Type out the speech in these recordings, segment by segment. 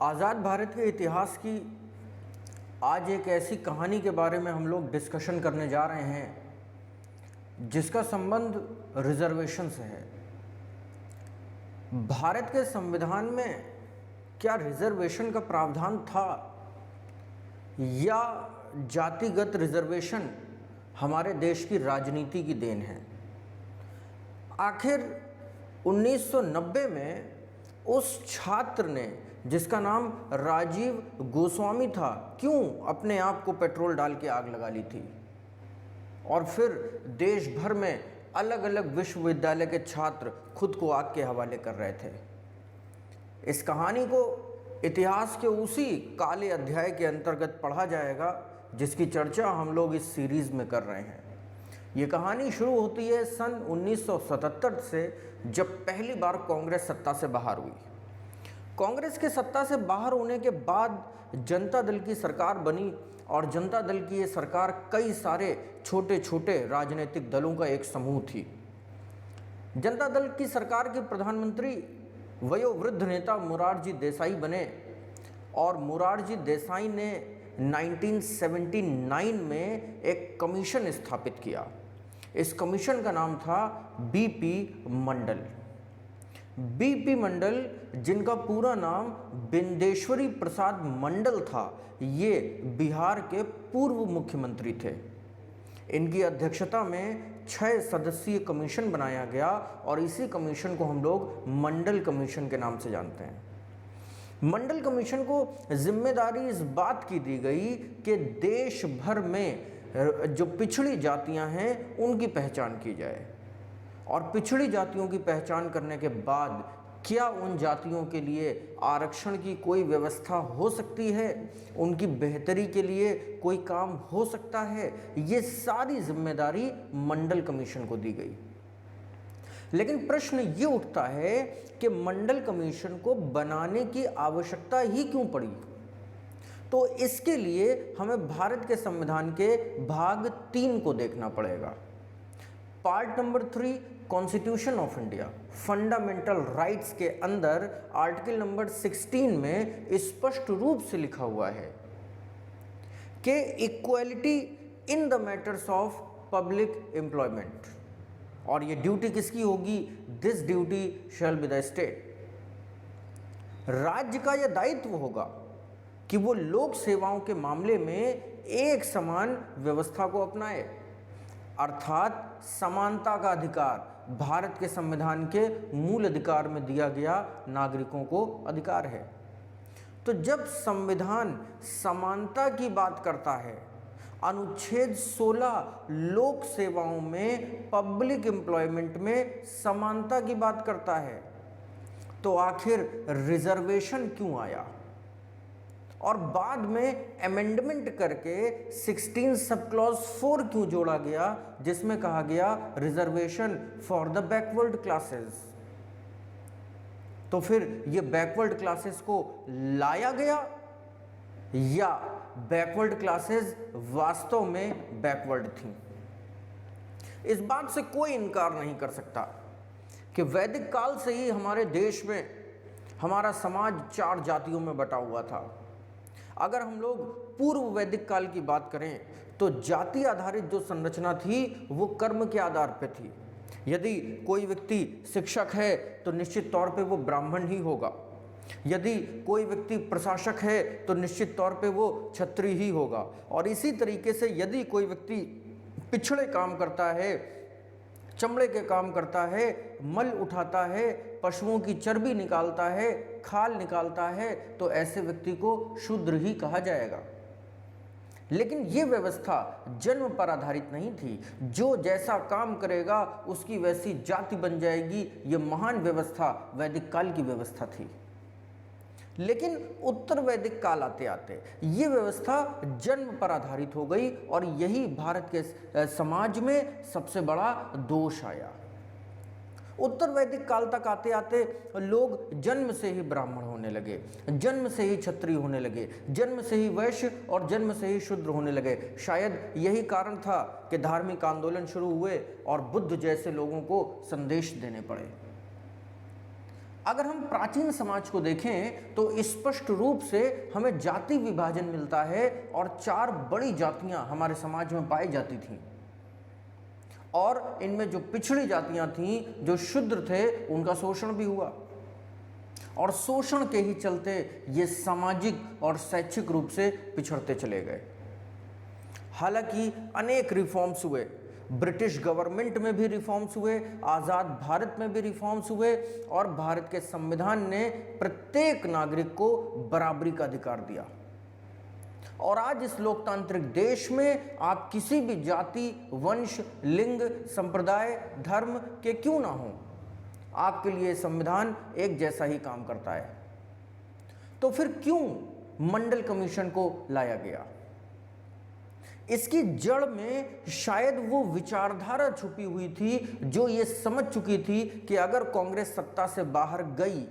आज़ाद भारत के इतिहास की आज एक ऐसी कहानी के बारे में हम लोग डिस्कशन करने जा रहे हैं जिसका संबंध रिजर्वेशन से है। भारत के संविधान में क्या रिजर्वेशन का प्रावधान था या जातिगत रिजर्वेशन हमारे देश की राजनीति की देन है? आखिर 1990 में उस छात्र ने जिसका नाम राजीव गोस्वामी था क्यों अपने आप को पेट्रोल डाल के आग लगा ली थी और फिर देश भर में अलग अलग विश्वविद्यालय के छात्र खुद को आग के हवाले कर रहे थे। इस कहानी को इतिहास के उसी काले अध्याय के अंतर्गत पढ़ा जाएगा जिसकी चर्चा हम लोग इस सीरीज में कर रहे हैं। ये कहानी शुरू होती है सन 1977 से, जब पहली बार कांग्रेस सत्ता से बाहर हुई। कांग्रेस के सत्ता से बाहर होने के बाद जनता दल की सरकार बनी और जनता दल की ये सरकार कई सारे छोटे छोटे राजनीतिक दलों का एक समूह थी। जनता दल की सरकार के प्रधानमंत्री वयोवृद्ध नेता मोरारजी देसाई बने और मोरारजी देसाई ने 1979 में एक कमीशन स्थापित किया। इस कमीशन का नाम था बीपी मंडल। बीपी मंडल, जिनका पूरा नाम बिंदेश्वरी प्रसाद मंडल था, ये बिहार के पूर्व मुख्यमंत्री थे। इनकी अध्यक्षता में 6 सदस्यीय कमीशन बनाया गया और इसी कमीशन को हम लोग मंडल कमीशन के नाम से जानते हैं। मंडल कमीशन को जिम्मेदारी इस बात की दी गई कि देश भर में जो पिछड़ी जातियां हैं उनकी पहचान की जाए और पिछड़ी जातियों की पहचान करने के बाद क्या उन जातियों के लिए आरक्षण की कोई व्यवस्था हो सकती है, उनकी बेहतरी के लिए कोई काम हो सकता है, ये सारी जिम्मेदारी मंडल कमीशन को दी गई। लेकिन प्रश्न ये उठता है कि मंडल कमीशन को बनाने की आवश्यकता ही क्यों पड़ी? तो इसके लिए हमें भारत के संविधान के भाग 3 को देखना पड़ेगा। Part number 3 constitution of India fundamental rights के अंदर आर्टिकल नंबर 16 में स्पष्ट रूप से लिखा हुआ है कि equality in the matters of public employment, और ये ड्यूटी किसकी होगी? This duty shall be the state. राज्य का यह दायित्व होगा कि वो लोक सेवाओं के मामले में एक समान व्यवस्था को अपनाए, अर्थात समानता का अधिकार भारत के संविधान के मूल अधिकार में दिया गया नागरिकों को अधिकार है। तो जब संविधान समानता की बात करता है, अनुच्छेद 16 लोक सेवाओं में पब्लिक एम्प्लॉयमेंट में समानता की बात करता है, तो आखिर रिजर्वेशन क्यों आया? और बाद में अमेंडमेंट करके 16 सब क्लॉज 4 क्यों जोड़ा गया, जिसमें कहा गया reservation for the backward classes? तो फिर ये बैकवर्ड क्लासेस को लाया गया या बैकवर्ड क्लासेस वास्तव में बैकवर्ड थी? इस बात से कोई इनकार नहीं कर सकता कि वैदिक काल से ही हमारे देश में हमारा समाज 4 जातियों में बटा हुआ था। अगर हम लोग पूर्व वैदिक काल की बात करें तो जाति आधारित जो संरचना थी वो कर्म के आधार पर थी। यदि कोई व्यक्ति शिक्षक है तो निश्चित तौर पे वो ब्राह्मण ही होगा, यदि कोई व्यक्ति प्रशासक है तो निश्चित तौर पे वो क्षत्रिय ही होगा, और इसी तरीके से यदि कोई व्यक्ति पिछड़े काम करता है, चमड़े के काम करता है, मल उठाता है, पशुओं की चर्बी निकालता है, खाल निकालता है, तो ऐसे व्यक्ति को शूद्र ही कहा जाएगा। लेकिन ये व्यवस्था जन्म पर आधारित नहीं थी। जो जैसा काम करेगा उसकी वैसी जाति बन जाएगी, ये महान व्यवस्था वैदिक काल की व्यवस्था थी। लेकिन उत्तर वैदिक काल आते आते ये व्यवस्था जन्म पर आधारित हो गई और यही भारत के समाज में सबसे बड़ा दोष आया। उत्तर वैदिक काल तक आते आते लोग जन्म से ही ब्राह्मण होने लगे, जन्म से ही क्षत्रिय होने लगे, जन्म से ही वैश्य और जन्म से ही शूद्र होने लगे। शायद यही कारण था कि धार्मिक आंदोलन शुरू हुए और बुद्ध जैसे लोगों को संदेश देने पड़े। अगर हम प्राचीन समाज को देखें तो स्पष्ट रूप से हमें जाति विभाजन मिलता है और 4 बड़ी जातियां हमारे समाज में पाई जाती थीं और इनमें जो पिछड़ी जातियां थीं, जो शूद्र थे, उनका शोषण भी हुआ और शोषण के ही चलते ये सामाजिक और शैक्षिक रूप से पिछड़ते चले गए। हालांकि अनेक रिफॉर्म्स हुए, ब्रिटिश गवर्नमेंट में भी रिफॉर्म्स हुए, आज़ाद भारत में भी रिफॉर्म्स हुए और भारत के संविधान ने प्रत्येक नागरिक को बराबरी का अधिकार दिया। और आज इस लोकतांत्रिक देश में आप किसी भी जाति, वंश, लिंग, संप्रदाय, धर्म के क्यों ना हो, आपके लिए संविधान एक जैसा ही काम करता है। तो फिर क्यों मंडल कमीशन को लाया गया? इसकी जड़ में शायद वो विचारधारा छुपी हुई थी जो ये समझ चुकी थी कि अगर कांग्रेस सत्ता से बाहर गई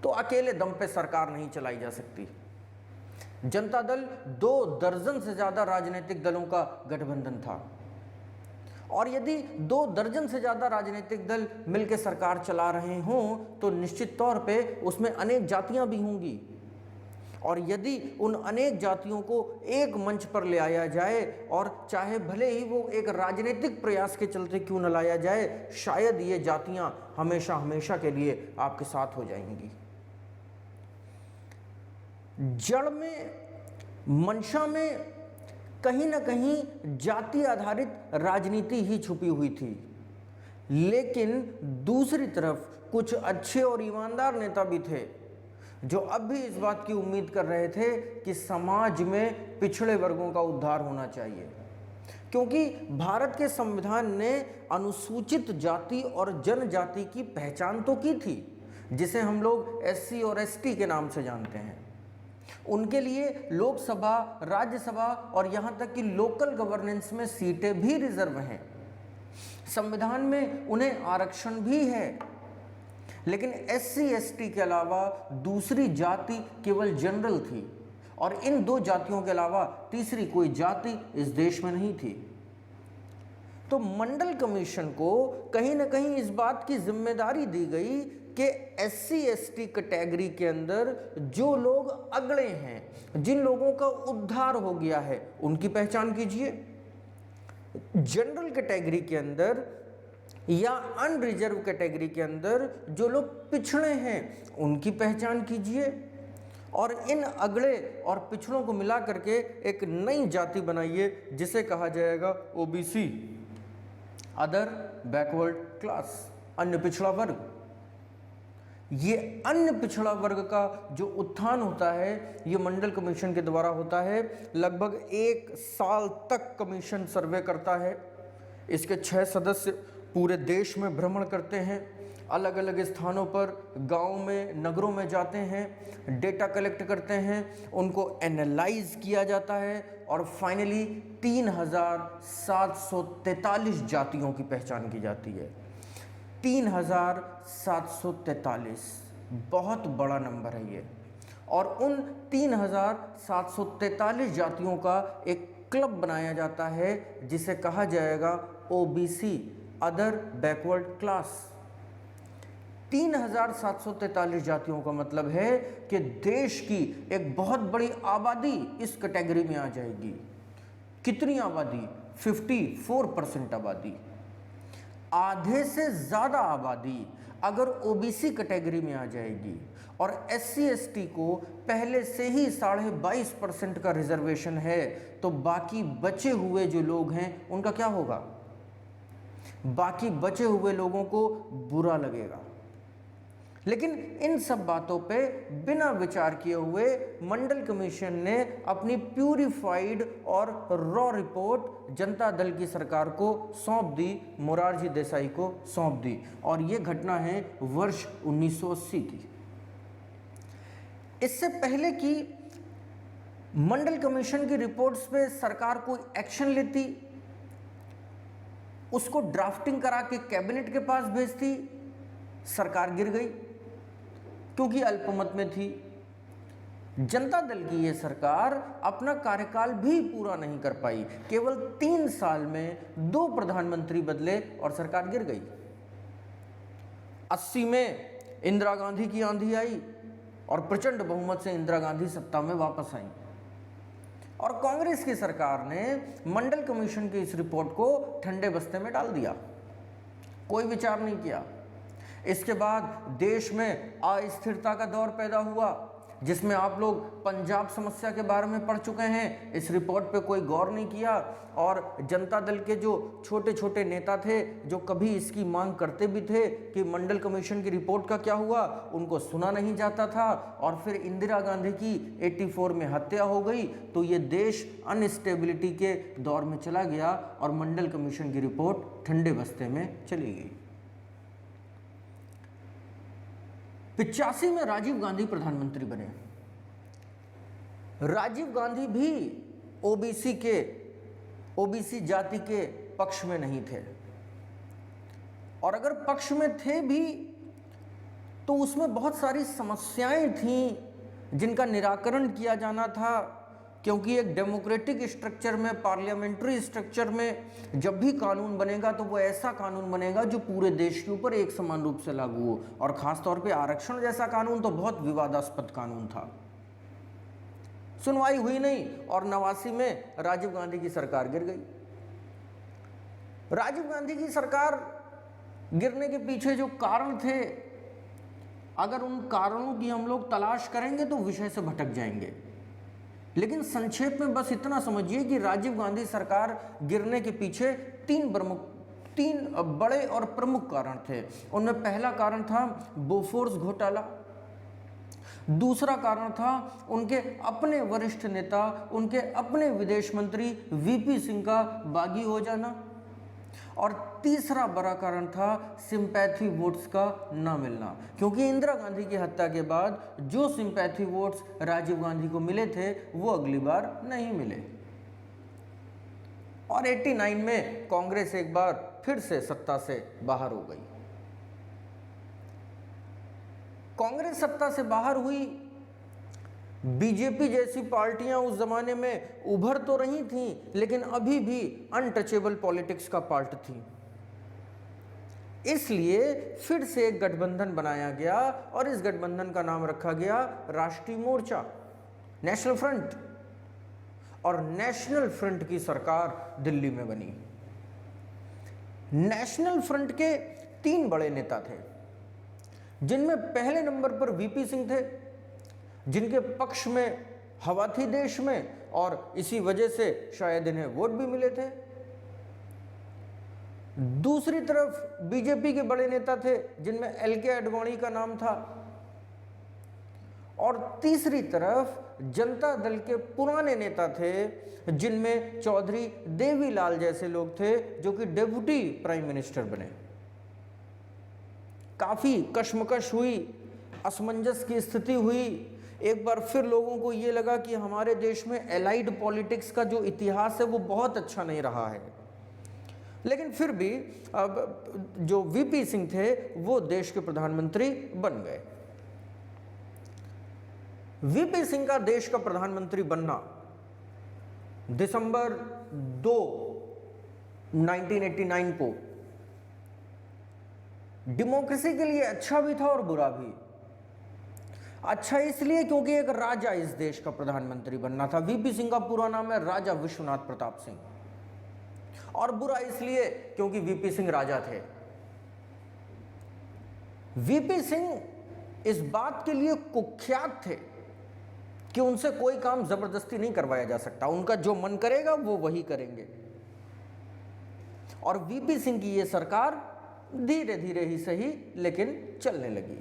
तो अकेले दम पे सरकार नहीं चलाई जा सकती। जनता दल 2 दर्जन से ज्यादा राजनीतिक दलों का गठबंधन था और यदि 2 दर्जन से ज्यादा राजनीतिक दल मिलकर सरकार चला रहे हों तो निश्चित तौर पे उसमें अनेक जातियां भी होंगी और यदि उन अनेक जातियों को एक मंच पर ले आया जाए और चाहे भले ही वो एक राजनीतिक प्रयास के चलते क्यों न लाया जाए, शायद ये जातियां हमेशा हमेशा के लिए आपके साथ हो जाएंगी। जड़ में, मंशा में कहीं ना कहीं जाति आधारित राजनीति ही छुपी हुई थी, लेकिन दूसरी तरफ कुछ अच्छे और ईमानदार नेता भी थे जो अब भी इस बात की उम्मीद कर रहे थे कि समाज में पिछड़े वर्गों का उद्धार होना चाहिए, क्योंकि भारत के संविधान ने अनुसूचित जाति और जनजाति की पहचान तो की थी, जिसे हम लोग SC और ST के नाम से जानते हैं। उनके लिए लोकसभा, राज्यसभा और यहाँ तक कि लोकल गवर्नेंस में सीटें भी रिजर्व हैं। संविधान में उन्हें आरक्षण भी है, लेकिन SC ST के अलावा दूसरी जाति केवल जनरल थी और इन 2 जातियों के अलावा तीसरी कोई जाति इस देश में नहीं थी। तो मंडल कमीशन को कहीं ना कहीं इस बात की जिम्मेदारी दी गई कि SC ST कैटेगरी के अंदर जो लोग अगड़े हैं, जिन लोगों का उद्धार हो गया है, उनकी पहचान कीजिए। जनरल कैटेगरी के अंदर या अनरिजर्व कैटेगरी के अंदर जो लोग पिछड़े हैं, उनकी पहचान कीजिए और इन अगड़े और पिछड़ों को मिला करके एक नई जाति बनाइए जिसे कहा जाएगा OBC, अदर बैकवर्ड क्लास, अन्य पिछड़ा वर्ग। ये अन्य पिछड़ा वर्ग का जो उत्थान होता है ये मंडल कमीशन के द्वारा होता है। लगभग 1 साल तक कमीशन सर्वे करता है। इसके 6 सदस्य पूरे देश में भ्रमण करते हैं, अलग अलग स्थानों पर, गांव में, नगरों में जाते हैं, डेटा कलेक्ट करते हैं, उनको एनालाइज किया जाता है और फाइनली 3743 जातियों की पहचान की जाती है। 3743 बहुत बड़ा नंबर है ये। और उन 3743 जातियों का एक क्लब बनाया जाता है जिसे कहा जाएगा OBC, अदर बैकवर्ड क्लास। 3743 जातियों का मतलब है कि देश की एक बहुत बड़ी आबादी इस कैटेगरी में आ जाएगी। कितनी आबादी? 54% आबादी। आधे से ज़्यादा आबादी अगर OBC कैटेगरी में आ जाएगी और SC ST को पहले से ही 22.5% का रिजर्वेशन है, तो बाकी बचे हुए जो लोग हैं उनका क्या होगा? बाकी बचे हुए लोगों को बुरा लगेगा। लेकिन इन सब बातों पे बिना विचार किए हुए मंडल कमीशन ने अपनी प्यूरिफाइड और रॉ रिपोर्ट जनता दल की सरकार को सौंप दी, मोरारजी देसाई को सौंप दी। और ये घटना है वर्ष 1980 की। इससे पहले कि मंडल कमीशन की रिपोर्ट्स पे सरकार कोई एक्शन लेती, उसको ड्राफ्टिंग करा के कैबिनेट के पास भेजती, सरकार गिर गई क्योंकि अल्पमत में थी। जनता दल की ये सरकार अपना कार्यकाल भी पूरा नहीं कर पाई, केवल 3 साल में 2 प्रधानमंत्री बदले और सरकार गिर गई। 80 में इंदिरा गांधी की आंधी आई और प्रचंड बहुमत से इंदिरा गांधी सत्ता में वापस आई और कांग्रेस की सरकार ने मंडल कमीशन की इस रिपोर्ट को ठंडे बस्ते में डाल दिया, कोई विचार नहीं किया। इसके बाद देश में अस्थिरता का दौर पैदा हुआ, जिसमें आप लोग पंजाब समस्या के बारे में पढ़ चुके हैं। इस रिपोर्ट पे कोई गौर नहीं किया और जनता दल के जो छोटे छोटे नेता थे, जो कभी इसकी मांग करते भी थे कि मंडल कमीशन की रिपोर्ट का क्या हुआ, उनको सुना नहीं जाता था। और फिर इंदिरा गांधी की 84 में हत्या हो गई, तो ये देश अनस्टेबिलिटी के दौर में चला गया और मंडल कमीशन की रिपोर्ट ठंडे बस्ते में चली गई। 85 में राजीव गांधी प्रधानमंत्री बने। राजीव गांधी भी ओबीसी जाति के पक्ष में नहीं थे, और अगर पक्ष में थे भी तो उसमें बहुत सारी समस्याएं थीं जिनका निराकरण किया जाना था, क्योंकि एक डेमोक्रेटिक स्ट्रक्चर में, पार्लियामेंट्री स्ट्रक्चर में जब भी कानून बनेगा तो वो ऐसा कानून बनेगा जो पूरे देश के ऊपर एक समान रूप से लागू हो। और खास तौर पे आरक्षण जैसा कानून तो बहुत विवादास्पद कानून था। सुनवाई हुई नहीं और 89 में राजीव गांधी की सरकार गिर गई। राजीव गांधी की सरकार गिरने के पीछे जो कारण थे, अगर उन कारणों की हम लोग तलाश करेंगे तो विषय से भटक जाएंगे, लेकिन संक्षेप में बस इतना समझिए कि राजीव गांधी सरकार गिरने के पीछे तीन बड़े और प्रमुख कारण थे। उनमें पहला कारण था बोफोर्स घोटाला, दूसरा कारण था उनके अपने वरिष्ठ नेता, उनके अपने विदेश मंत्री वीपी सिंह का बागी हो जाना, और तीसरा बड़ा कारण था सिंपैथी वोट्स का ना मिलना, क्योंकि इंदिरा गांधी की हत्या के बाद जो सिंपैथी वोट्स राजीव गांधी को मिले थे वो अगली बार नहीं मिले। और 89 में कांग्रेस एक बार फिर से सत्ता से बाहर हो गई। कांग्रेस सत्ता से बाहर हुई, बीजेपी जैसी पार्टियां उस जमाने में उभर तो रही थीं, लेकिन अभी भी अनटचेबल पॉलिटिक्स का पार्ट थी। इसलिए फिर से एक गठबंधन बनाया गया और इस गठबंधन का नाम रखा गया राष्ट्रीय मोर्चा, नेशनल फ्रंट। और नेशनल फ्रंट की सरकार दिल्ली में बनी। नेशनल फ्रंट के 3 बड़े नेता थे, जिनमें पहले नंबर पर वीपी सिंह थे, जिनके पक्ष में हवा थी देश में और इसी वजह से शायद इन्हें वोट भी मिले थे। दूसरी तरफ बीजेपी के बड़े नेता थे, जिनमें एलके आडवाणी का नाम था, और तीसरी तरफ जनता दल के पुराने नेता थे, जिनमें चौधरी देवीलाल जैसे लोग थे, जो कि डेप्यूटी प्राइम मिनिस्टर बने। काफी कशमकश हुई, असमंजस की स्थिति हुई। एक बार फिर लोगों को ये लगा कि हमारे देश में एलाइड पॉलिटिक्स का जो इतिहास है वो बहुत अच्छा नहीं रहा है, लेकिन फिर भी अब जो वीपी सिंह थे वो देश के प्रधानमंत्री बन गए। वीपी सिंह का देश का प्रधानमंत्री बनना दिसंबर 2, 1989 को डेमोक्रेसी के लिए अच्छा भी था और बुरा भी। अच्छा इसलिए क्योंकि एक राजा इस देश का प्रधानमंत्री बनना था। वीपी सिंह का पूरा नाम है राजा विश्वनाथ प्रताप सिंह। और बुरा इसलिए क्योंकि वीपी सिंह राजा थे। वीपी सिंह इस बात के लिए कुख्यात थे कि उनसे कोई काम जबरदस्ती नहीं करवाया जा सकता, उनका जो मन करेगा वो वही करेंगे। और वीपी सिंह की ये सरकार धीरे धीरे ही सही लेकिन चलने लगी।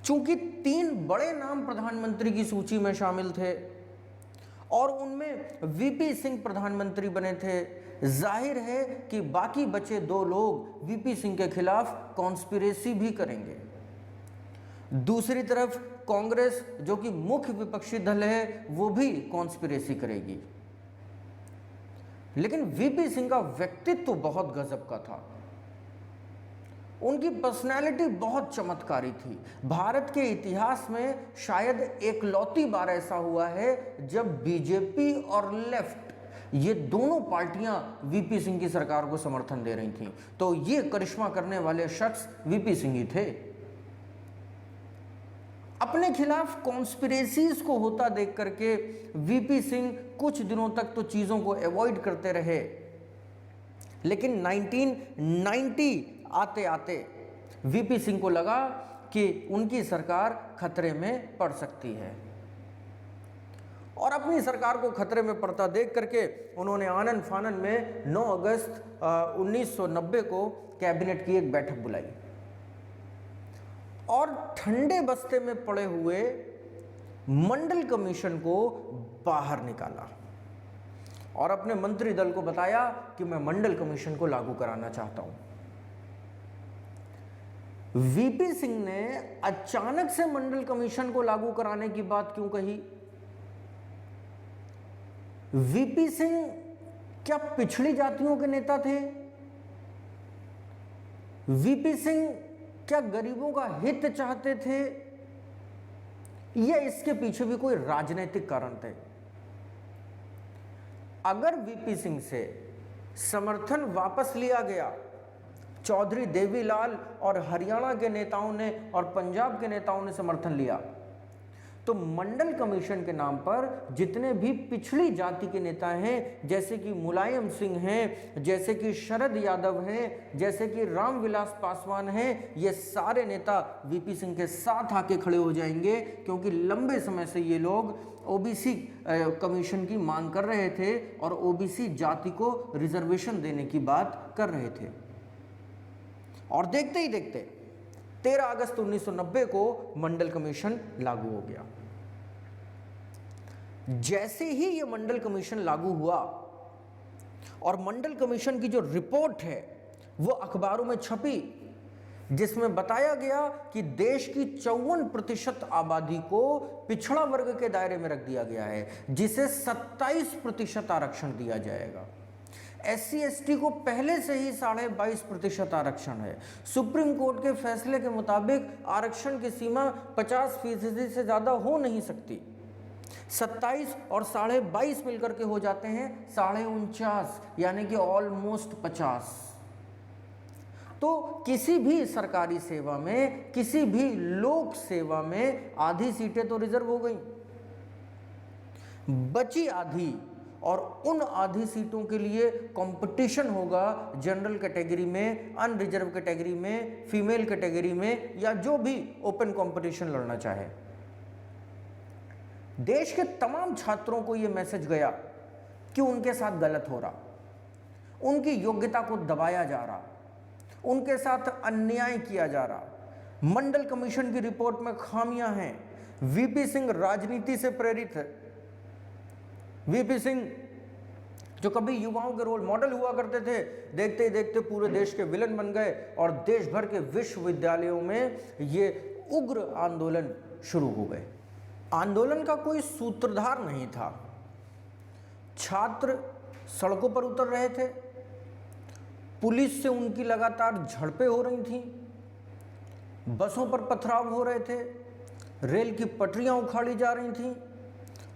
चूंकि 3 बड़े नाम प्रधानमंत्री की सूची में शामिल थे और उनमें वीपी सिंह प्रधानमंत्री बने थे, जाहिर है कि बाकी बचे 2 लोग वीपी सिंह के खिलाफ कॉन्स्पिरेसी भी करेंगे। दूसरी तरफ कांग्रेस, जो कि मुख्य विपक्षी दल है, वो भी कॉन्स्पिरेसी करेगी। लेकिन वीपी सिंह का व्यक्तित्व बहुत गजब का था। उनकी पर्सनैलिटी बहुत चमत्कारी थी। भारत के इतिहास में शायद एकलौती बार ऐसा हुआ है जब बीजेपी और लेफ्ट ये दोनों पार्टियां वीपी सिंह की सरकार को समर्थन दे रही थीं। तो ये करिश्मा करने वाले शख्स वीपी सिंह ही थे। अपने खिलाफ कॉन्स्पिरेसीज को होता देख करके वीपी सिंह कुछ दिनों तक तो चीजों को अवॉइड करते रहे, लेकिन 1990 आते आते वीपी सिंह को लगा कि उनकी सरकार खतरे में पड़ सकती है, और अपनी सरकार को खतरे में पड़ता देख करके उन्होंने आनन फानन में 9 अगस्त 1990 को कैबिनेट की एक बैठक बुलाई और ठंडे बस्ते में पड़े हुए मंडल कमीशन को बाहर निकाला और अपने मंत्री दल को बताया कि मैं मंडल कमीशन को लागू कराना चाहता हूं। वीपी सिंह ने अचानक से मंडल कमीशन को लागू कराने की बात क्यों कही? वीपी सिंह क्या पिछड़ी जातियों के नेता थे? वीपी सिंह क्या गरीबों का हित चाहते थे, या इसके पीछे भी कोई राजनीतिक कारण थे? अगर वीपी सिंह से समर्थन वापस लिया गया, चौधरी देवीलाल और हरियाणा के नेताओं ने और पंजाब के नेताओं ने समर्थन लिया, तो मंडल कमीशन के नाम पर जितने भी पिछड़ी जाति के नेता हैं, जैसे कि मुलायम सिंह हैं, जैसे कि शरद यादव हैं, जैसे कि रामविलास पासवान हैं, ये सारे नेता वीपी सिंह के साथ आके खड़े हो जाएंगे, क्योंकि लंबे समय से ये लोग ओबीसी कमीशन की मांग कर रहे थे और ओबीसी जाति को रिजर्वेशन देने की बात कर रहे थे। और देखते ही देखते 13 अगस्त 1990 को मंडल कमीशन लागू हो गया। जैसे ही यह मंडल कमीशन लागू हुआ और मंडल कमीशन की जो रिपोर्ट है वो अखबारों में छपी, जिसमें बताया गया कि देश की 54% आबादी को पिछड़ा वर्ग के दायरे में रख दिया गया है, जिसे 27% आरक्षण दिया जाएगा। SC ST को पहले से ही 22.5% आरक्षण है। सुप्रीम कोर्ट के फैसले के मुताबिक आरक्षण की सीमा 50% से ज़्यादा हो नहीं सकती। 27 और 22.5 मिलकर के हो जाते हैं 49.5, यानी कि ऑलमोस्ट 50। तो किसी भी सरकारी सेवा में, किसी भी लोक सेवा में आधी सीटें तो रिजर्व हो गई, बची आधी और उन आधी सीटों के लिए कंपटीशन होगा जनरल कैटेगरी में, अनरिजर्व कैटेगरी में, फीमेल कैटेगरी में, या जो भी ओपन कंपटीशन लड़ना चाहे। देश के तमाम छात्रों को यह मैसेज गया कि उनके साथ गलत हो रहा, उनकी योग्यता को दबाया जा रहा, उनके साथ अन्याय किया जा रहा। मंडल कमीशन की रिपोर्ट में खामियां हैं। वीपी सिंह राजनीति से प्रेरित है। वीपी सिंह जो कभी युवाओं के रोल मॉडल हुआ करते थे, देखते ही देखते पूरे देश के विलन बन गए और देश भर के विश्वविद्यालयों में ये उग्र आंदोलन शुरू हो गए। आंदोलन का कोई सूत्रधार नहीं था। छात्र सड़कों पर उतर रहे थे, पुलिस से उनकी लगातार झड़पें हो रही थीं, बसों पर पथराव हो रहे थे, रेल की पटरियां उखाड़ी जा रही थीं,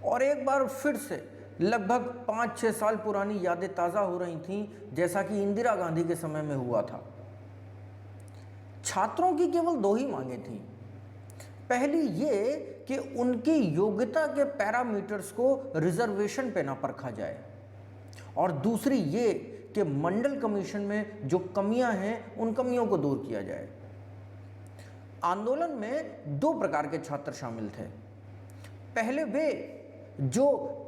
और एक बार फिर से लगभग 5-6 साल पुरानी यादें ताज़ा हो रही थीं, जैसा कि इंदिरा गांधी के समय में हुआ था। छात्रों की केवल 2 ही मांगें थीं। पहली ये कि उनकी योग्यता के पैरामीटर्स को रिजर्वेशन पे ना परखा जाए, और दूसरी ये कि मंडल कमीशन में जो कमियां हैं उन कमियों को दूर किया जाए। आंदोलन में 2 प्रकार के छात्र शामिल थे। पहले वे जो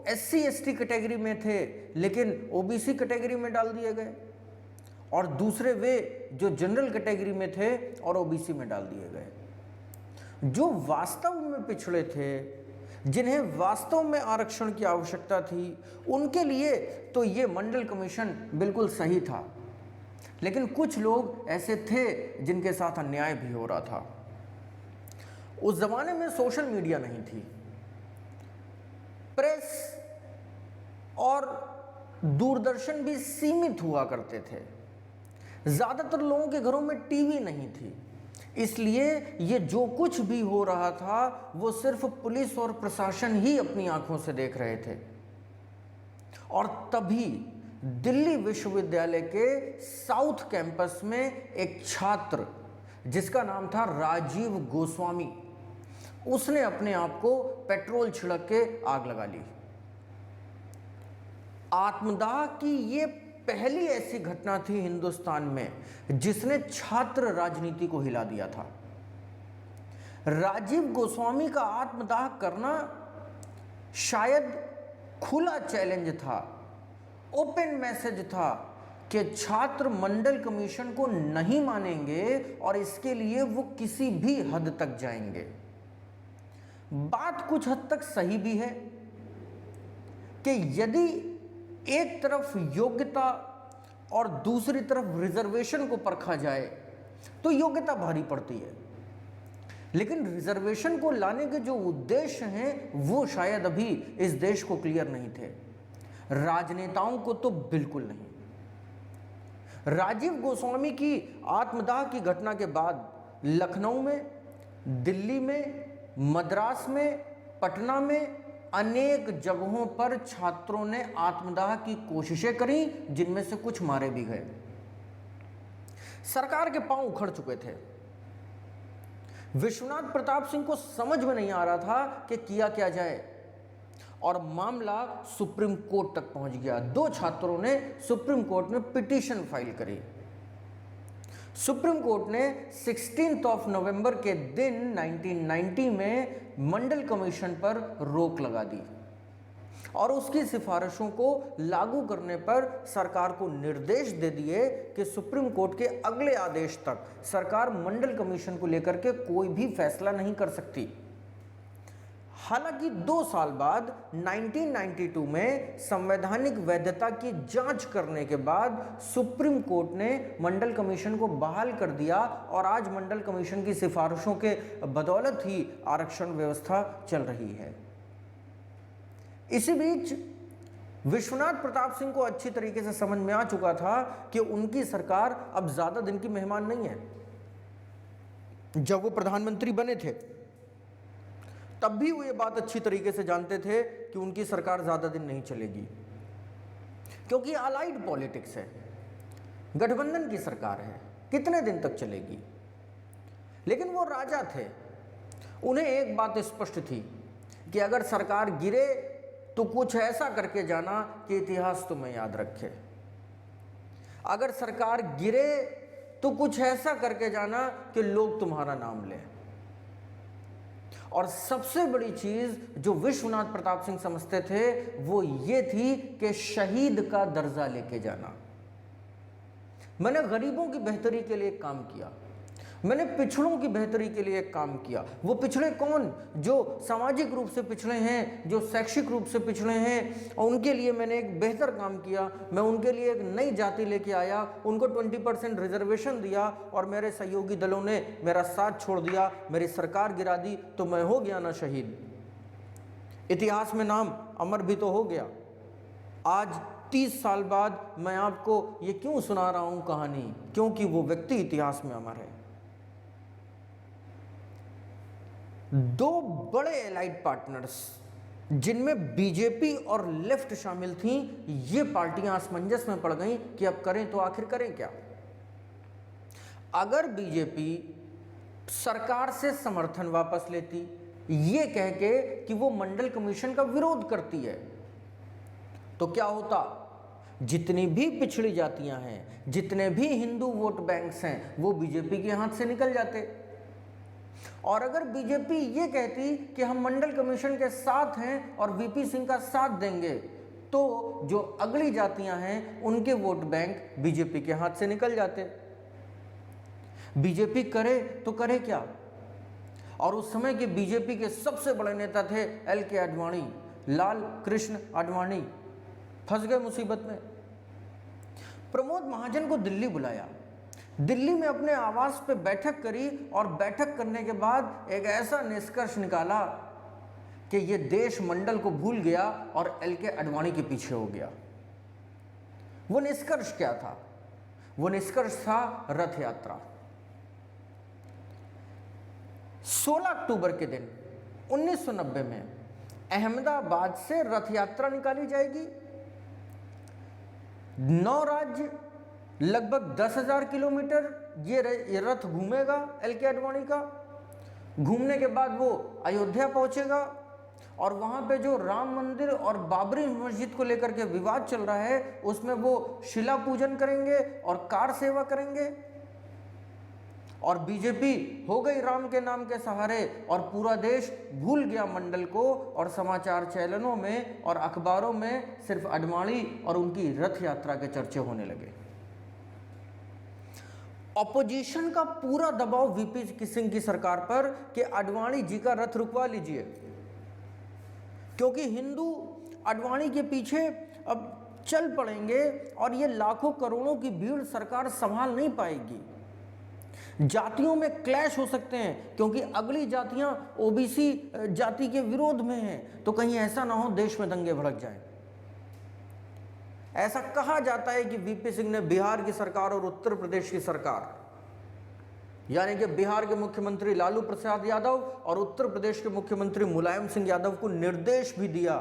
SC ST कैटेगरी में थे लेकिन OBC कैटेगरी में डाल दिए गए, और दूसरे वे जो जनरल कैटेगरी में थे और OBC में डाल दिए गए। जो वास्तव में पिछड़े थे, जिन्हें वास्तव में आरक्षण की आवश्यकता थी, उनके लिए तो ये मंडल कमीशन बिल्कुल सही था, लेकिन कुछ लोग ऐसे थे जिनके साथ अन्याय भी हो रहा था। उस जमाने में सोशल मीडिया नहीं थी, प्रेस और दूरदर्शन भी सीमित हुआ करते थे, ज्यादातर लोगों के घरों में टीवी नहीं थी, इसलिए ये जो कुछ भी हो रहा था वो सिर्फ पुलिस और प्रशासन ही अपनी आंखों से देख रहे थे। और तभी दिल्ली विश्वविद्यालय के साउथ कैंपस में एक छात्र जिसका नाम था राजीव गोस्वामी, उसने अपने आप को पेट्रोल छिड़क के आग लगा ली। आत्मदाह की ये पहली ऐसी घटना थी हिंदुस्तान में जिसने छात्र राजनीति को हिला दिया था। राजीव गोस्वामी का आत्मदाह करना शायद खुला चैलेंज था, ओपन मैसेज था कि छात्र मंडल कमीशन को नहीं मानेंगे और इसके लिए वो किसी भी हद तक जाएंगे। बात कुछ हद तक सही भी है कि यदि एक तरफ योग्यता और दूसरी तरफ रिजर्वेशन को परखा जाए तो योग्यता भारी पड़ती है, लेकिन रिजर्वेशन को लाने के जो उद्देश्य हैं वो शायद अभी इस देश को क्लियर नहीं थे, राजनेताओं को तो बिल्कुल नहीं। राजीव गोस्वामी की आत्मदाह की घटना के बाद लखनऊ में, दिल्ली में, मद्रास में, पटना में अनेक जगहों पर छात्रों ने आत्मदाह की कोशिशें करी, जिनमें से कुछ मारे भी गए। सरकार के पांव उखड़ चुके थे। विश्वनाथ प्रताप सिंह को समझ में नहीं आ रहा था कि किया क्या जाए, और मामला सुप्रीम कोर्ट तक पहुंच गया। दो छात्रों ने सुप्रीम कोर्ट में पिटीशन फाइल करी। सुप्रीम कोर्ट ने 16 नवंबर के दिन 1990 में मंडल कमीशन पर रोक लगा दी और उसकी सिफारिशों को लागू करने पर सरकार को निर्देश दे दिए कि सुप्रीम कोर्ट के अगले आदेश तक सरकार मंडल कमीशन को लेकर के कोई भी फैसला नहीं कर सकती। हालांकि 2 साल बाद 1992 में संवैधानिक वैधता की जांच करने के बाद सुप्रीम कोर्ट ने मंडल कमीशन को बहाल कर दिया और आज मंडल कमीशन की सिफारिशों के बदौलत ही आरक्षण व्यवस्था चल रही है। इसी बीच विश्वनाथ प्रताप सिंह को अच्छी तरीके से समझ में आ चुका था कि उनकी सरकार अब ज्यादा दिन की मेहमान नहीं है। जब वो प्रधानमंत्री बने थे तब भी वो ये बात अच्छी तरीके से जानते थे कि उनकी सरकार ज्यादा दिन नहीं चलेगी, क्योंकि अलाइड पॉलिटिक्स है, गठबंधन की सरकार है, कितने दिन तक चलेगी। लेकिन वो राजा थे, उन्हें एक बात स्पष्ट थी कि अगर सरकार गिरे तो कुछ ऐसा करके जाना कि इतिहास तुम्हें याद रखे, अगर सरकार गिरे तो कुछ ऐसा करके जाना कि लोग तुम्हारा नाम लें। और सबसे बड़ी चीज जो विश्वनाथ प्रताप सिंह समझते थे वो ये थी कि शहीद का दर्जा लेके जाना। मैंने गरीबों की बेहतरी के लिए काम किया, मैंने पिछड़ों की बेहतरी के लिए काम किया। वो पिछड़े कौन? जो सामाजिक रूप से पिछड़े हैं, जो शैक्षिक रूप से पिछड़े हैं, और उनके लिए मैंने एक बेहतर काम किया। मैं उनके लिए एक नई जाति लेके आया, उनको 20% रिजर्वेशन दिया और मेरे सहयोगी दलों ने मेरा साथ छोड़ दिया, मेरी सरकार गिरा दी, तो मैं हो गया ना शहीद। इतिहास में नाम अमर भी तो हो गया। आज 30 साल बाद मैं आपको ये क्यों सुना रहा हूं कहानी? क्योंकि वो व्यक्ति इतिहास में अमर है। दो बड़े एलाइड पार्टनर्स जिनमें बीजेपी और लेफ्ट शामिल थीं, ये पार्टियां असमंजस में पड़ गईं कि अब करें तो आखिर करें क्या। अगर बीजेपी सरकार से समर्थन वापस लेती ये कह के कि वो मंडल कमीशन का विरोध करती है, तो क्या होता? जितनी भी पिछड़ी जातियां हैं, जितने भी हिंदू वोट बैंक्स हैं, वो बीजेपी के हाथ से निकल जाते। और अगर बीजेपी ये कहती कि हम मंडल कमीशन के साथ हैं और वीपी सिंह का साथ देंगे, तो जो अगली जातियां हैं उनके वोट बैंक बीजेपी के हाथ से निकल जाते। बीजेपी करे तो करे क्या? और उस समय के बीजेपी के सबसे बड़े नेता थे LK आडवाणी, लाल कृष्ण आडवाणी, फंस गए मुसीबत में। प्रमोद महाजन को दिल्ली बुलाया, दिल्ली में अपने आवास पे बैठक करी और बैठक करने के बाद एक ऐसा निष्कर्ष निकाला कि ये देश मंडल को भूल गया और LK आडवाणी के पीछे हो गया। वो निष्कर्ष क्या था? वो निष्कर्ष था रथ यात्रा। 16 अक्टूबर के दिन 1990 में अहमदाबाद से रथ यात्रा निकाली जाएगी 9 राज्य, लगभग 10,000 किलोमीटर ये रथ घूमेगा एल के आडवाणी का। घूमने के बाद वो अयोध्या पहुंचेगा और वहां पे जो राम मंदिर और बाबरी मस्जिद को लेकर के विवाद चल रहा है उसमें वो शिला पूजन करेंगे और कार सेवा करेंगे। और बीजेपी हो गई राम के नाम के सहारे और पूरा देश भूल गया मंडल को, और समाचार चैनलों में और अखबारों में सिर्फ आडवाणी और उनकी रथ यात्रा के चर्चे होने लगे। ऑपोजिशन का पूरा दबाव वीपी सिंह की सरकार पर कि आडवाणी जी का रथ रुकवा लीजिए, क्योंकि हिंदू आडवाणी के पीछे अब चल पड़ेंगे और ये लाखों करोड़ों की भीड़ सरकार संभाल नहीं पाएगी। जातियों में क्लैश हो सकते हैं क्योंकि अगली जातियां ओबीसी जाति के विरोध में हैं, तो कहीं ऐसा ना हो देश में दंगे भड़क जाएं। ऐसा कहा जाता है कि वीपी सिंह ने बिहार की सरकार और उत्तर प्रदेश की सरकार, यानी कि बिहार के मुख्यमंत्री लालू प्रसाद यादव और उत्तर प्रदेश के मुख्यमंत्री मुलायम सिंह यादव को निर्देश भी दिया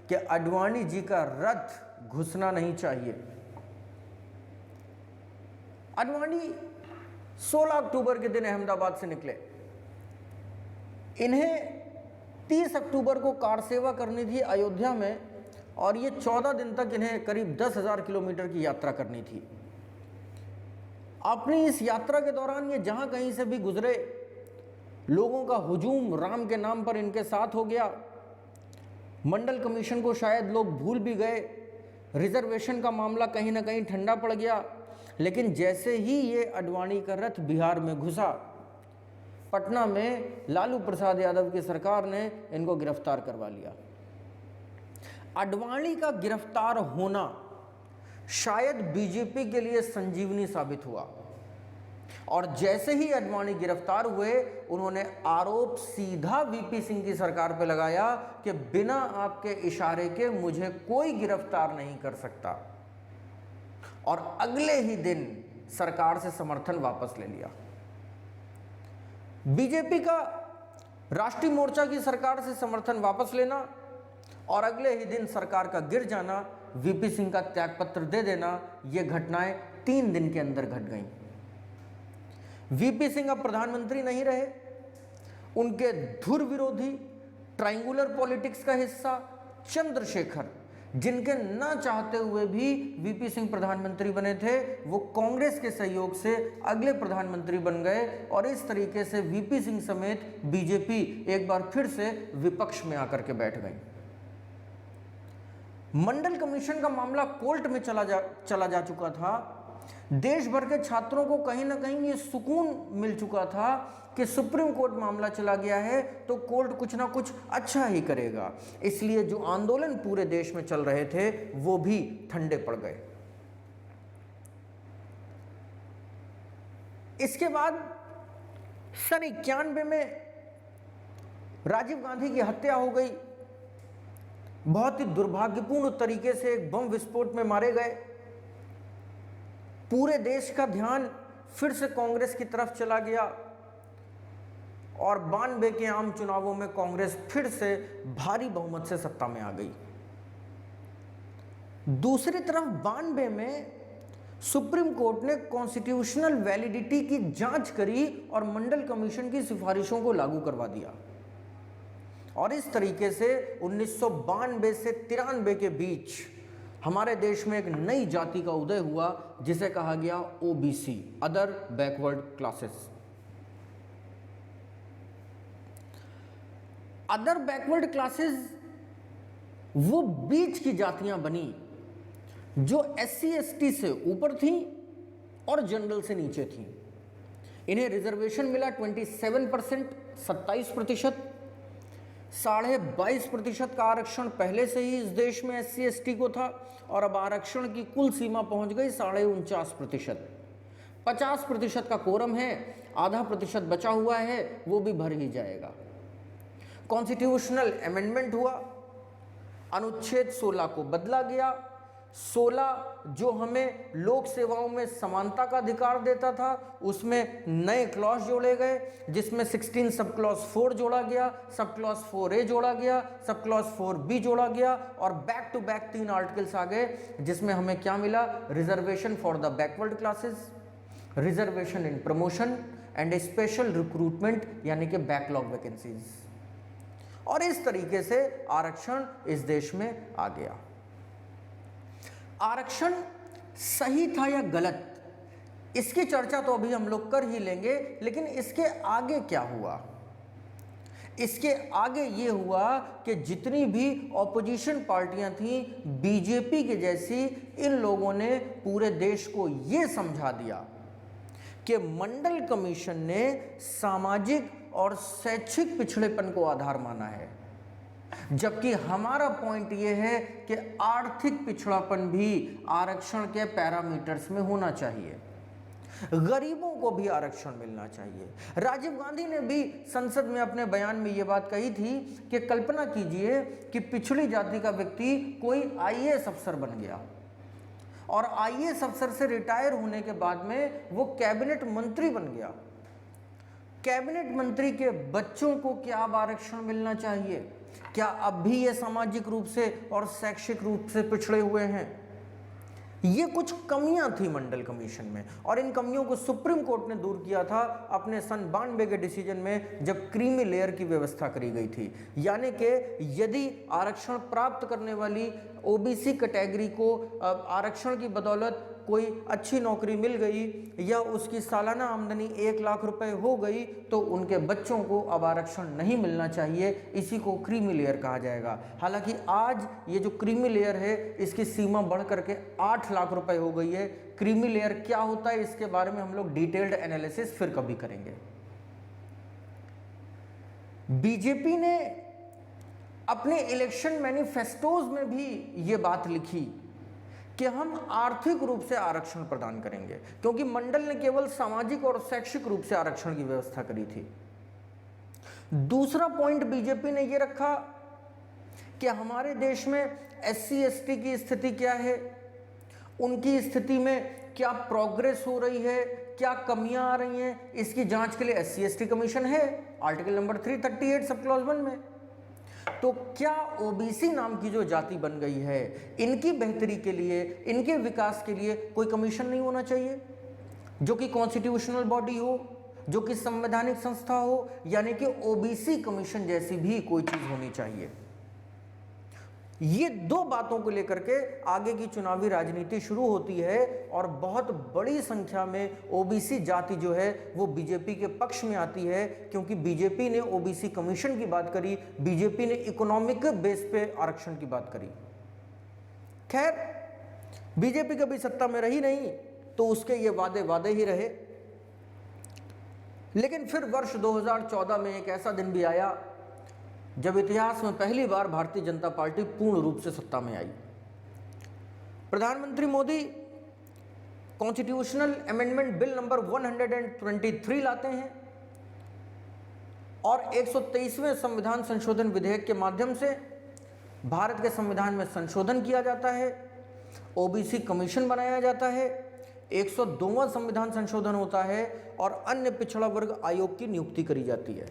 कि आडवाणी जी का रथ घुसना नहीं चाहिए। आडवाणी 16 अक्टूबर के दिन अहमदाबाद से निकले। इन्हें 30 अक्टूबर को कार सेवा करनी थी अयोध्या में, और ये 14 दिन तक इन्हें करीब 10,000 किलोमीटर की यात्रा करनी थी। अपनी इस यात्रा के दौरान ये जहां कहीं से भी गुजरे, लोगों का हुजूम राम के नाम पर इनके साथ हो गया। मंडल कमीशन को शायद लोग भूल भी गए, रिजर्वेशन का मामला कहीं ना कहीं ठंडा पड़ गया। लेकिन जैसे ही ये आडवाणी का रथ बिहार में घुसा, पटना में लालू प्रसाद यादव की सरकार ने इनको गिरफ्तार करवा लिया। आडवाणी का गिरफ्तार होना शायद बीजेपी के लिए संजीवनी साबित हुआ, और जैसे ही आडवाणी गिरफ्तार हुए उन्होंने आरोप सीधा वीपी सिंह की सरकार पर लगाया कि बिना आपके इशारे के मुझे कोई गिरफ्तार नहीं कर सकता, और अगले ही दिन सरकार से समर्थन वापस ले लिया। बीजेपी का राष्ट्रीय मोर्चा की सरकार से समर्थन वापस लेना और अगले ही दिन सरकार का गिर जाना, वीपी सिंह का त्यागपत्र दे देना, ये घटनाएं 3 दिन के अंदर घट गईं। वीपी सिंह अब प्रधानमंत्री नहीं रहे। उनके धुर विरोधी ट्रायंगुलर पॉलिटिक्स का हिस्सा चंद्रशेखर, जिनके ना चाहते हुए भी वीपी सिंह प्रधानमंत्री बने थे, वो कांग्रेस के सहयोग से अगले प्रधानमंत्री बन गए, और इस तरीके से वीपी सिंह समेत बीजेपी एक बार फिर से विपक्ष में आकर के बैठ गई। मंडल कमीशन का मामला कोर्ट में चला जा चुका था। देश भर के छात्रों को कहीं ना कहीं ये सुकून मिल चुका था कि सुप्रीम कोर्ट मामला चला गया है तो कोर्ट कुछ ना कुछ अच्छा ही करेगा, इसलिए जो आंदोलन पूरे देश में चल रहे थे वो भी ठंडे पड़ गए। इसके बाद सन 91 में राजीव गांधी की हत्या हो गई। बहुत ही दुर्भाग्यपूर्ण तरीके से एक बम विस्फोट में मारे गए। पूरे देश का ध्यान फिर से कांग्रेस की तरफ चला गया, और 92 के आम चुनावों में कांग्रेस फिर से भारी बहुमत से सत्ता में आ गई। दूसरी तरफ 92 में सुप्रीम कोर्ट ने कॉन्स्टिट्यूशनल वैलिडिटी की जांच करी और मंडल कमीशन की सिफारिशों को लागू करवा दिया, और इस तरीके से 1992 से 93 के बीच हमारे देश में एक नई जाति का उदय हुआ जिसे कहा गया OBC, other backward classes. Other backward classes वो बीच की जातियां बनी जो एससी एसटी से ऊपर थी और जनरल से नीचे थी। इन्हें रिजर्वेशन मिला 27%, 27%। 22.5% का आरक्षण पहले से ही इस देश में एससी एसटी को था, और अब आरक्षण की कुल सीमा पहुंच गई 49.5%। 50% का कोरम है, आधा प्रतिशत बचा हुआ है, वो भी भर ही जाएगा। कॉन्स्टिट्यूशनल अमेंडमेंट हुआ, अनुच्छेद 16 को बदला गया, 16 जो हमें लोक सेवाओं में समानता का अधिकार देता था, उसमें नए क्लॉज जोड़े गए, जिसमें 16 सब क्लॉज 4 जोड़ा गया, सब क्लॉज 4A जोड़ा गया, सब क्लॉज 4B जोड़ा गया, और बैक टू बैक 3 आर्टिकल्स आ गए, जिसमें हमें क्या मिला? Reservation for the backward classes, reservation in promotion and special recruitment, यानी कि बैकलॉग वैकेंसीज। और इस तरीके से आरक्षण इस देश में आ गया। आरक्षण सही था या गलत, इसकी चर्चा तो अभी हम लोग कर ही लेंगे, लेकिन इसके आगे क्या हुआ? इसके आगे ये हुआ कि जितनी भी ऑपोजिशन पार्टियां थीं, बीजेपी के जैसी, इन लोगों ने पूरे देश को ये समझा दिया कि मंडल कमीशन ने सामाजिक और शैक्षिक पिछड़ेपन को आधार माना है, जबकि हमारा पॉइंट यह है कि आर्थिक पिछड़ापन भी आरक्षण के पैरामीटर्स में होना चाहिए, गरीबों को भी आरक्षण मिलना चाहिए। राजीव गांधी ने भी संसद में अपने बयान में यह बात कही थी कि कल्पना कीजिए कि पिछड़ी जाति का व्यक्ति कोई आईएएस अफसर बन गया और आईएएस अफसर से रिटायर होने के बाद में वो कैबिनेट मंत्री बन गया। कैबिनेट मंत्री के बच्चों को क्या अब आरक्षण मिलना चाहिए? क्या अब भी ये सामाजिक रूप से और शैक्षिक रूप से पिछड़े हुए हैं? ये कुछ कमियां थी मंडल कमीशन में, और इन कमियों को सुप्रीम कोर्ट ने दूर किया था अपने सन 92 के डिसीजन में, जब क्रीमी लेयर की व्यवस्था करी गई थी। यानी कि यदि आरक्षण प्राप्त करने वाली ओबीसी कैटेगरी को आरक्षण की बदौलत कोई अच्छी नौकरी मिल गई या उसकी सालाना आमदनी 1 लाख रुपए हो गई, तो उनके बच्चों को अब आरक्षण नहीं मिलना चाहिए। इसी को क्रीमी लेयर कहा जाएगा। हालांकि आज ये जो क्रीमी लेयर है, इसकी सीमा बढ़ करके 8 लाख रुपए हो गई है। क्रीमी लेयर क्या होता है, इसके बारे में हम लोग डिटेल्ड एनालिसिस फिर कभी करेंगे। बीजेपी ने अपने इलेक्शन मैनिफेस्टोज में भी ये बात लिखी कि हम आर्थिक रूप से आरक्षण प्रदान करेंगे, क्योंकि मंडल ने केवल सामाजिक और शैक्षिक रूप से आरक्षण की व्यवस्था करी थी। दूसरा पॉइंट बीजेपी ने यह रखा कि हमारे देश में एससी एसटी की स्थिति क्या है, उनकी स्थिति में क्या प्रोग्रेस हो रही है, क्या कमियां आ रही हैं, इसकी जांच के लिए एससी एसटी कमीशन है, आर्टिकल नंबर 338 सब क्लॉज 1 में। तो क्या ओबीसी नाम की जो जाति बन गई है, इनकी बेहतरी के लिए, इनके विकास के लिए कोई कमीशन नहीं होना चाहिए, जो कि कॉन्स्टिट्यूशनल बॉडी हो, जो कि संवैधानिक संस्था हो, यानी कि ओबीसी कमीशन जैसी भी कोई चीज होनी चाहिए। ये दो बातों को लेकर के आगे की चुनावी राजनीति शुरू होती है, और बहुत बड़ी संख्या में ओबीसी जाति जो है वो बीजेपी के पक्ष में आती है, क्योंकि बीजेपी ने ओबीसी कमीशन की बात करी, बीजेपी ने इकोनॉमिक बेस पे आरक्षण की बात करी। खैर, बीजेपी कभी सत्ता में रही नहीं, तो उसके ये वादे ही रहे। लेकिन फिर वर्ष 2014 में एक ऐसा दिन भी आया जब इतिहास में पहली बार भारतीय जनता पार्टी पूर्ण रूप से सत्ता में आई। प्रधानमंत्री Modi constitutional amendment bill number 123 लाते हैं और 123वें संविधान संशोधन विधेयक के माध्यम से भारत के संविधान में संशोधन किया जाता है, ओबीसी कमीशन बनाया जाता है, 102वां संविधान संशोधन होता है और अन्य पिछड़ा वर्ग आयोग की नियुक्ति करी जाती है।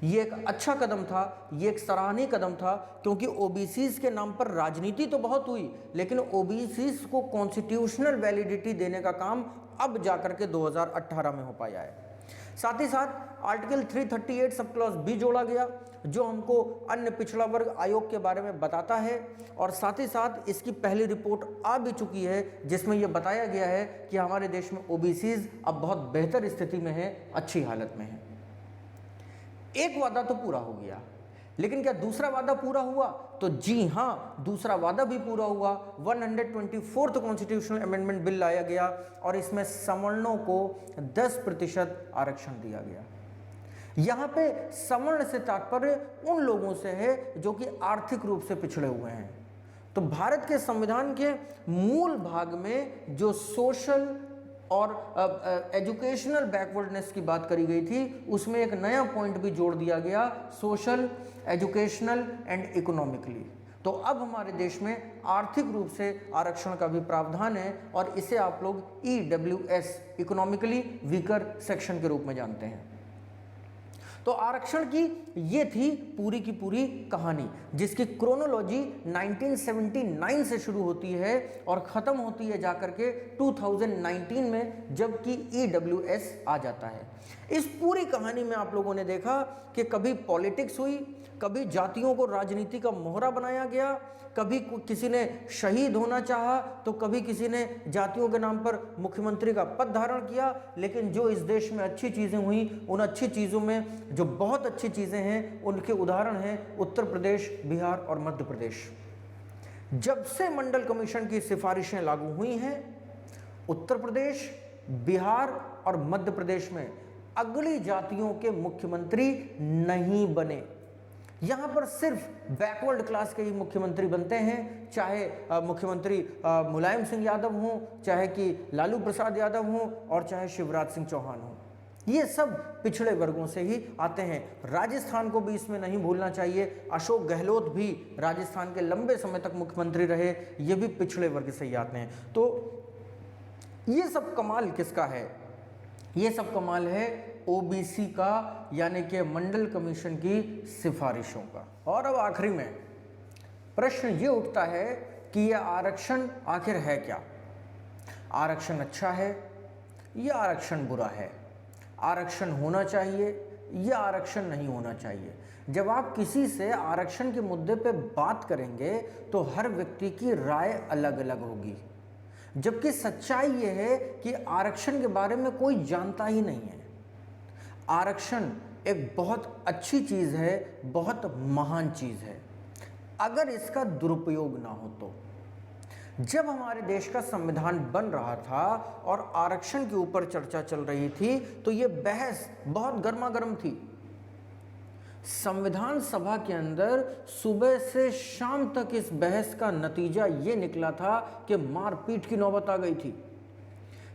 ये एक अच्छा कदम था, ये एक सराहनीय कदम था, क्योंकि ओबीसीज के नाम पर राजनीति तो बहुत हुई, लेकिन ओबीसीज को कॉन्स्टिट्यूशनल वैलिडिटी देने का काम अब जाकर के 2018 में हो पाया है। साथ ही साथ आर्टिकल 338 सब क्लॉज बी जोड़ा गया, जो हमको अन्य पिछड़ा वर्ग आयोग के बारे में बताता है, और साथ ही साथ इसकी पहली रिपोर्ट आ भी चुकी है, जिसमें यह बताया गया है कि हमारे देश में ओबीसीज अब बहुत बेहतर स्थिति में है, अच्छी हालत में है। एक वादा तो पूरा हो गया, लेकिन क्या दूसरा वादा पूरा हुआ? तो जी हाँ, दूसरा वादा भी पूरा हुआ। 124th कॉन्स्टिट्यूशनल अमेंडमेंट बिल लाया गया और इसमें सवर्णों को 10% आरक्षण दिया गया। यहाँ पे सवर्ण से तात्पर्य उन लोगों से है जो कि आर्थिक रूप से पिछड़े हुए हैं। तो भारत के संविधान के मूल भाग में जो सोशल और एजुकेशनल बैकवर्डनेस की बात करी गई थी, उसमें एक नया पॉइंट भी जोड़ दिया गया, सोशल, एजुकेशनल एंड इकोनॉमिकली। तो अब हमारे देश में आर्थिक रूप से आरक्षण का भी प्रावधान है और इसे आप लोग EWS, इकोनॉमिकली वीकर सेक्शन के रूप में जानते हैं। तो आरक्षण की ये थी पूरी की पूरी कहानी, जिसकी क्रोनोलॉजी 1979 से शुरू होती है और ख़त्म होती है जाकर के 2019 में, जबकि EWS आ जाता है। इस पूरी कहानी में आप लोगों ने देखा कि कभी पॉलिटिक्स हुई, कभी जातियों को राजनीति का मोहरा बनाया गया, कभी किसी ने शहीद होना चाहा, तो कभी किसी ने जातियों के नाम पर मुख्यमंत्री का पद धारण किया। लेकिन जो इस देश में अच्छी चीज़ें हुई, उन अच्छी चीज़ों में जो बहुत अच्छी चीज़ें हैं उनके उदाहरण हैं उत्तर प्रदेश, बिहार और मध्य प्रदेश। जब से मंडल कमीशन की सिफारिशें लागू हुई हैं, उत्तर प्रदेश, बिहार और मध्य प्रदेश में अगली जातियों के मुख्यमंत्री नहीं बने। यहाँ पर सिर्फ बैकवर्ड क्लास के ही मुख्यमंत्री बनते हैं, चाहे मुख्यमंत्री मुलायम सिंह यादव हों, चाहे कि लालू प्रसाद यादव हों और चाहे शिवराज सिंह चौहान हों। ये सब पिछड़े वर्गों से ही आते हैं। राजस्थान को भी इसमें नहीं भूलना चाहिए। अशोक गहलोत भी राजस्थान के लंबे समय तक मुख्यमंत्री रहे, ये भी पिछड़े वर्ग से ही आते हैं। तो ये सब कमाल किसका है? ये सब कमाल है OBC का, यानी कि मंडल कमीशन की सिफारिशों का। और अब आखिरी में प्रश्न ये उठता है कि यह आरक्षण आखिर है क्या? आरक्षण अच्छा है या आरक्षण बुरा है? आरक्षण होना चाहिए या आरक्षण नहीं होना चाहिए? जब आप किसी से आरक्षण के मुद्दे पे बात करेंगे तो हर व्यक्ति की राय अलग अलग होगी, जबकि सच्चाई ये है कि आरक्षण के बारे में कोई जानता ही नहीं है। आरक्षण एक बहुत अच्छी चीज़ है, बहुत महान चीज़ है, अगर इसका दुरुपयोग ना हो तो। जब हमारे देश का संविधान बन रहा था और आरक्षण के ऊपर चर्चा चल रही थी, तो ये बहस बहुत गर्मागर्म थी। संविधान सभा के अंदर सुबह से शाम तक इस बहस का नतीजा ये निकला था कि मारपीट की नौबत आ गई थी।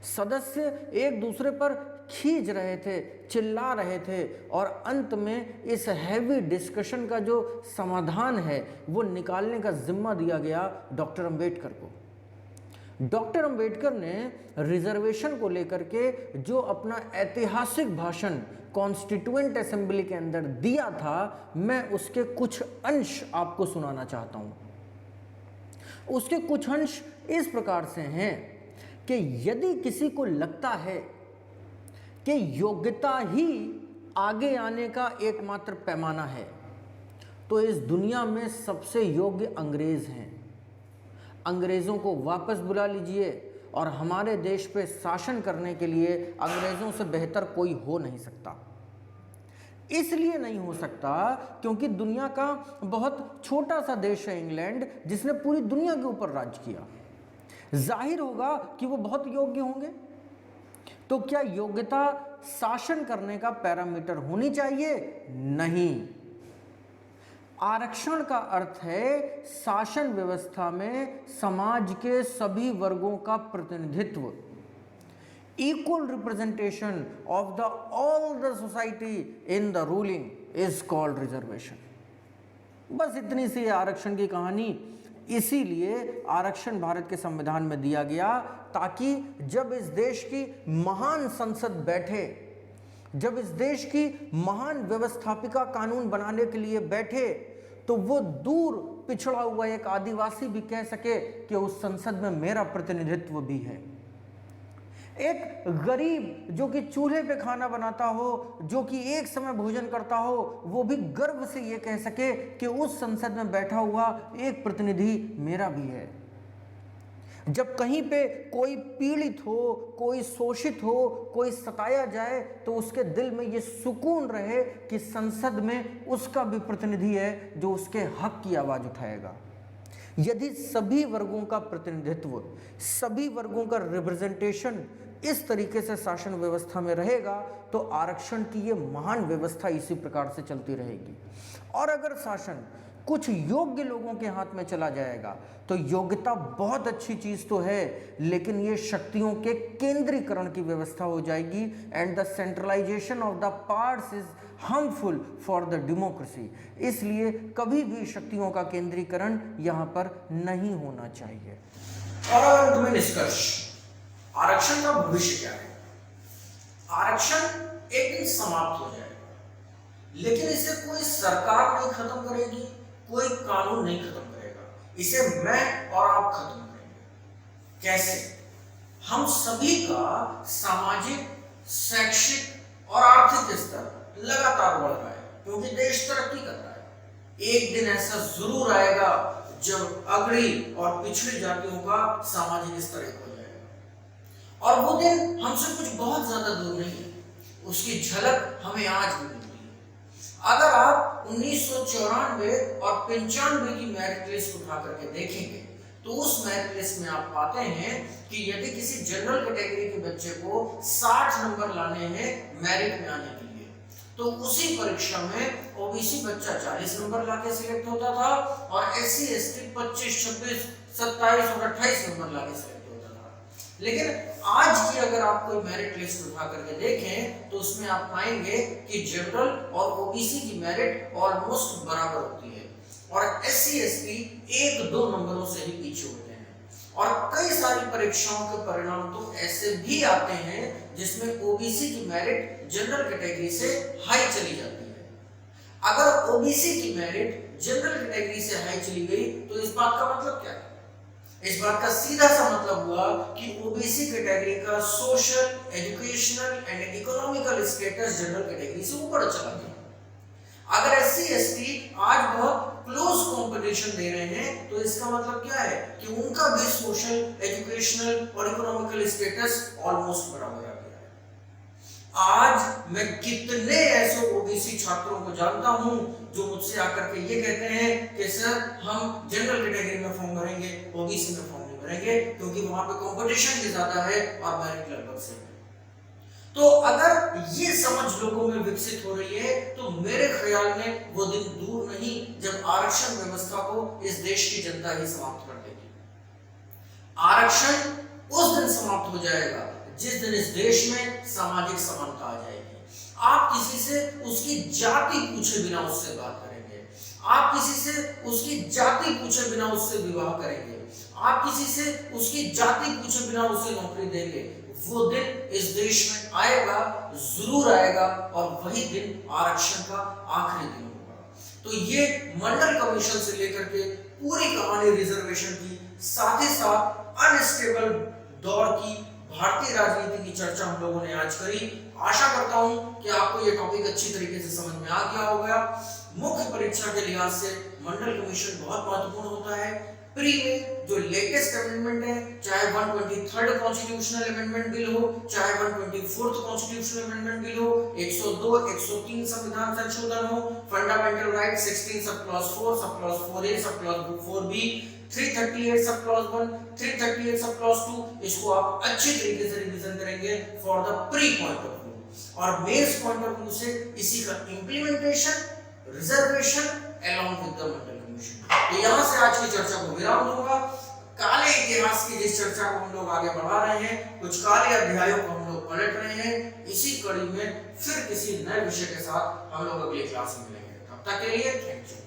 सदस्य एक दूसरे पर खींच रहे थे, चिल्ला रहे थे और अंत में इस हैवी डिस्कशन का जो समाधान है वो निकालने का जिम्मा दिया गया डॉक्टर अंबेडकर को। डॉक्टर अंबेडकर ने रिजर्वेशन को लेकर के जो अपना ऐतिहासिक भाषण कॉन्स्टिट्यूएंट असेंबली के अंदर दिया था, मैं उसके कुछ अंश आपको सुनाना चाहता हूं। उसके कुछ अंश इस प्रकार से हैं कि यदि किसी को लगता है कि योग्यता ही आगे आने का एकमात्र पैमाना है, तो इस दुनिया में सबसे योग्य अंग्रेज हैं। अंग्रेज़ों को वापस बुला लीजिए और हमारे देश पे शासन करने के लिए अंग्रेज़ों से बेहतर कोई हो नहीं सकता। इसलिए नहीं हो सकता क्योंकि दुनिया का बहुत छोटा सा देश है इंग्लैंड, जिसने पूरी दुनिया के ऊपर राज किया। जाहिर होगा कि वो बहुत योग्य होंगे। तो क्या योग्यता शासन करने का पैरामीटर होनी चाहिए? नहीं। आरक्षण का अर्थ है शासन व्यवस्था में समाज के सभी वर्गों का प्रतिनिधित्व, equal representation of the all the society in the ruling is called reservation. बस इतनी सी आरक्षण की कहानी। इसीलिए आरक्षण भारत के संविधान में दिया गया ताकि जब इस देश की महान संसद बैठे, जब इस देश की महान व्यवस्थापिका कानून बनाने के लिए बैठे, तो वो दूर पिछड़ा हुआ एक आदिवासी भी कह सके कि उस संसद में मेरा प्रतिनिधित्व भी है। एक गरीब जो कि चूल्हे पे खाना बनाता हो, जो कि एक समय भोजन करता हो, वो भी गर्व से ये कह सके कि उस संसद में बैठा हुआ एक प्रतिनिधि मेरा भी है। जब कहीं पे कोई पीड़ित हो, कोई शोषित हो, कोई सताया जाए, तो उसके दिल में ये सुकून रहे कि संसद में उसका भी प्रतिनिधि है जो उसके हक की आवाज़ उठाएगा। यदि सभी वर्गों का प्रतिनिधित्व, सभी वर्गों का रिप्रेजेंटेशन इस तरीके से शासन व्यवस्था में रहेगा, तो आरक्षण की ये महान व्यवस्था इसी प्रकार से चलती रहेगी। और अगर शासन कुछ योग्य लोगों के हाथ में चला जाएगा। तो योग्यता बहुत अच्छी चीज तो है, लेकिन ये शक्तियों के केंद्रीकरण की व्यवस्था हो जाएगी। And the centralisation of the powers is harmful for the democracy. इसलिए कभी भी शक्तियों का केंद्रीकरण यहां पर नहीं होना चाहिए। और अंत में निष्कर्ष, आरक्षण का भविष्य क्या है? आरक्षण एक दिन समाप्त हो जाएगा, लेकिन इसे कोई सरकार नहीं खत्म करेगी, कोई कानून नहीं खत्म करेगा, इसे मैं और आप खत्म करेंगे। कैसे? हम सभी का सामाजिक, शैक्षिक और आर्थिक स्तर लगातार बढ़ रहा है, क्योंकि देश तरक्की कर रहा है। एक दिन ऐसा जरूर आएगा जब अगड़ी और पिछड़ी जातियों का सामाजिक स्तर एक हो जाएगा, और वो दिन हमसे कुछ बहुत ज्यादा दूर नहीं है। उसकी झलक हमें आज भी मिलती है। अगर आप 1994 और 95 की मेरिट लिस्ट उठा करके देखेंगे, तो उस मेरिट लिस्ट में आप पाते हैं कि यदि किसी जनरल कैटेगरी के बच्चे को 60 नंबर लाने हैं मेरिट में आने के लिए, तो उसी परीक्षा में ओबीसी बच्चा 40 नंबर लाके सिलेक्ट होता था, और एससी एसटी 25, 26, 27 और 28 नंबर लाके सिलेक्ट होता था। लेकिन आज की अगर आप कोई मेरिट लिस्ट उठा करके देखें, तो उसमें आप पाएंगे कि जनरल और ओबीसी की मेरिट ऑलमोस्ट बराबर होती है, और एससी एसटी 1-2 नंबरों से ही पीछे होते हैं। और कई सारी परीक्षाओं के परिणाम तो ऐसे भी आते हैं जिसमें ओबीसी की मेरिट जनरल कैटेगरी से हाई चली जाती है। अगर ओबीसी की मेरिट जनरल कैटेगरी से हाई चली गई, तो इस बात का मतलब क्या है? इस बात का सीधा सा मतलब हुआ कि ओबीसी कैटेगरी का social, educational and economical status general category से ऊपर चला गया। अगर एससी एसटी आज बहुत क्लोज कंपटीशन दे रहे हैं, तो इसका मतलब क्या है कि उनका भी सोशल, एजुकेशनल और इकोनॉमिकल स्टेटस ऑलमोस्ट बराबर आ गया है। आज मैं कितने ऐसे ओबीसी छात्रों को जानता हूं जो मुझसे आकर के ये कहते हैं कि सर हम जनरल कैटेगरी में फॉर्म भरेंगे, ओबीसी में फॉर्म नहीं भरेंगे, क्योंकि वहां पे कंपटीशन भी ज्यादा है और मेरिट लगभग सेम है। तो अगर ये समझ लोगों में विकसित हो रही है, तो मेरे ख्याल में वो दिन दूर नहीं जब आरक्षण व्यवस्था को इस देश की जनता ही समाप्त कर देगी। आरक्षण उस दिन समाप्त हो जाएगा जिस दिन इस देश में सामाजिक समानता आ जाएगी। आप किसी से उसकी जाति पूछे बिना उससे बात करेंगे, आप किसी से उसकी जाति पूछे बिना उससे विवाह करेंगे, आप किसी से उसकी जाति पूछे बिना उसे नौकरी देंगे। वो दिन इस देश में आएगा, जरूर आएगा, और वही दिन आरक्षण का आखिरी दिन होगा। तो ये मंडल कमीशन से लेकर के पूरी कहानी रिजर्वेशन की, साथ ही साथ अनस्टेबल दौर की भारतीय राजनीति की चर्चा हम लोगों ने आज करी। आशा करता हूं कि आपको ये टॉपिक अच्छी तरीके से समझ में आ गया होगा। मुख्य परीक्षा के लिहाज से मंडल कमीशन बहुत महत्वपूर्ण होता है। प्री में जो लेटेस्ट अमेंडमेंट है, चाहे 123rd कॉन्स्टिट्यूशनल अमेंडमेंट बिल हो, चाहे 124th कॉन्स्टिट्यूशनल अमेंडमेंट बिल हो, 102, 103 संविधान संशोधन हो, fundamental right 16 sub clause 4, sub clause 4A, sub clause 4B, 338 sub clause 1, 338 sub clause 2, इसको आप अच्छी तरीके से रिवीजन करेंगे for the pre point of view, और मेंस पॉइंट ऑफ व्यू से इसी का implementation, reservation along with the Mandal commission. तो यहां से आज की चर्चा को विराम दूंगा। काले इतिहास की जिस चर्चा को हम लोग आगे बढ़ा रहे हैं, कुछ काले अध्यायों को हम लोग पलट रहे हैं, इसी कड़ी में फिर किसी नए विषय के साथ हम लोग अगली क्लास में मिलेंगे। तब तक के लिए थैंक यू।